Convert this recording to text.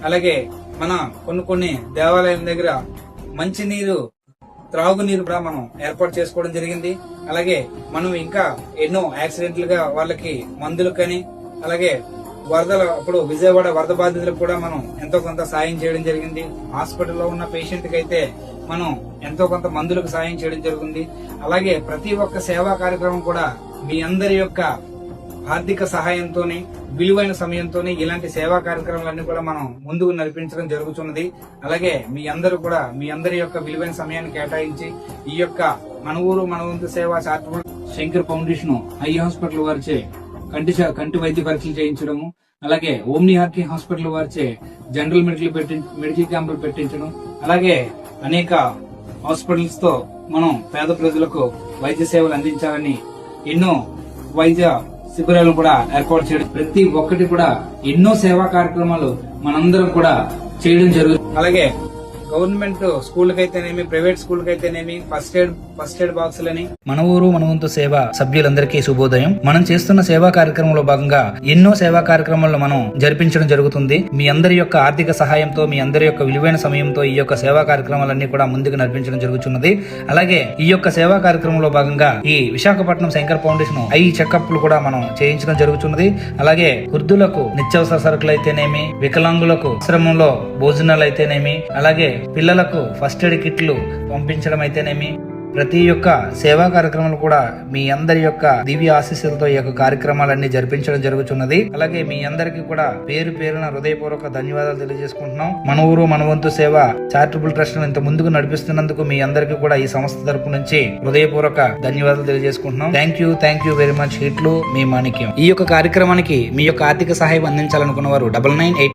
అలాగే మన కొన్ని దేవాలయం దగ్గర మంచినీరు, త్రాగునీరు కూడా మనం ఏర్పాటు చేసుకోవడం జరిగింది. అలాగే మనం ఇంకా ఎన్నో యాక్సిడెంట్లుగా వాళ్ళకి మందులు కానీ, అలాగే వరదల అప్పుడు విజయవాడ వరద బాధితులకు కూడా మనం ఎంతో కొంత సాయం చేయడం జరిగింది. హాస్పిటల్లో ఉన్న పేషెంట్ కి అయితే మనం ఎంతో కొంత మందులకు సాయం చేయడం జరుగుతుంది. అలాగే ప్రతి ఒక్క సేవా కార్యక్రమం కూడా మీ అందరి యొక్క ఆర్థిక సహాయంతోనే, విలువైన సమయంతోనే ఇలాంటి సేవా కార్యక్రమాలన్నీ కూడా మనం ముందుకు నడిపించడం జరుగుతున్నది. అలాగే మీ అందరి యొక్క విలువైన సమయాన్ని కేటాయించి ఈ యొక్క మన ఊరు మన వంతు సేవ charitable Shankar foundation eye hospital వారిచే కంటి వైద్య పరీక్షలు చేయించడము, అలాగే ఓమ్ని హార్టీ హాస్పిటల్ వారిచే జనరల్ మెడికల్ క్యాంపులు పెట్టించడం, అలాగే అనేక హాస్పిటల్స్ తో మనం పేద ప్రజలకు వైద్య సేవలు అందించాలని ఎన్నో వైద్య శిబిరాలను కూడా ఏర్పాటు చేయడం, ప్రతి ఒక్కటి కూడా ఎన్నో సేవా కార్యక్రమాలు మనందరం కూడా చేయడం జరుగుతుంది. అలాగే గవర్నమెంట్ స్కూళ్ళకైతేనేమి, ప్రైవేట్ స్కూళ్ళకైతేనేమి ఫస్ట్ ఎయిడ్ బాక్సులని మన ఊరు మన వంతు సేవ సభ్యులందరికీ శుభోదయం. మనం చేస్తున్న సేవా కార్యక్రమంలో భాగంగా ఎన్నో సేవా కార్యక్రమాలను మనం జరిపించడం జరుగుతుంది. మీ అందరి యొక్క ఆర్థిక సహాయంతో, మీ అందరి యొక్క విలువైన సమయంతో ఈ యొక్క సేవా కార్యక్రమాలన్నీ కూడా ముందుకు నడిపించడం జరుగుతున్నది. అలాగే ఈ యొక్క సేవా కార్యక్రమంలో భాగంగా ఈ విశాఖపట్నం శంకర్ ఫౌండేషన్ ఐ చెకప్లు కూడా మనం చేయించడం జరుగుతున్నది. అలాగే వృద్ధులకు నిత్యావసర సరుకులు అయితేనేమి, వికలాంగులకు ఆశ్రమంలో భోజనాలు అయితేనేమి, అలాగే పిల్లలకు ఫస్ట్ ఎయిడ్ కిట్లు పంపించడం అయితేనేమి, ప్రతి ఒక్క సేవా కార్యక్రమాలు కూడా మీ అందరి యొక్క దివ్య ఆశీస్సులతో ఈ యొక్క కార్యక్రమాలన్నీ జరిపించడం జరుగుతున్నది. అలాగే మీ అందరికీ కూడా పేరు పేరున హృదయపూర్వక ధన్యవాదాలు తెలియజేసుకుంటున్నాం. మన ఊరు మన వంతు సేవ చారిటబుల్ ట్రస్ట్ ఇంత ముందుకు నడిపిస్తున్నందుకు మీ అందరికీ కూడా ఈ సంస్థ తరపు నుంచి హృదయపూర్వక ధన్యవాదాలు తెలియజేసుకుంటున్నాం. Thank you very much. హిట్లు మీ మాణిక్యం. ఈ యొక్క కార్యక్రమానికి మీ యొక్క ఆర్థిక సహాయం అందించాలనుకున్న వారు 99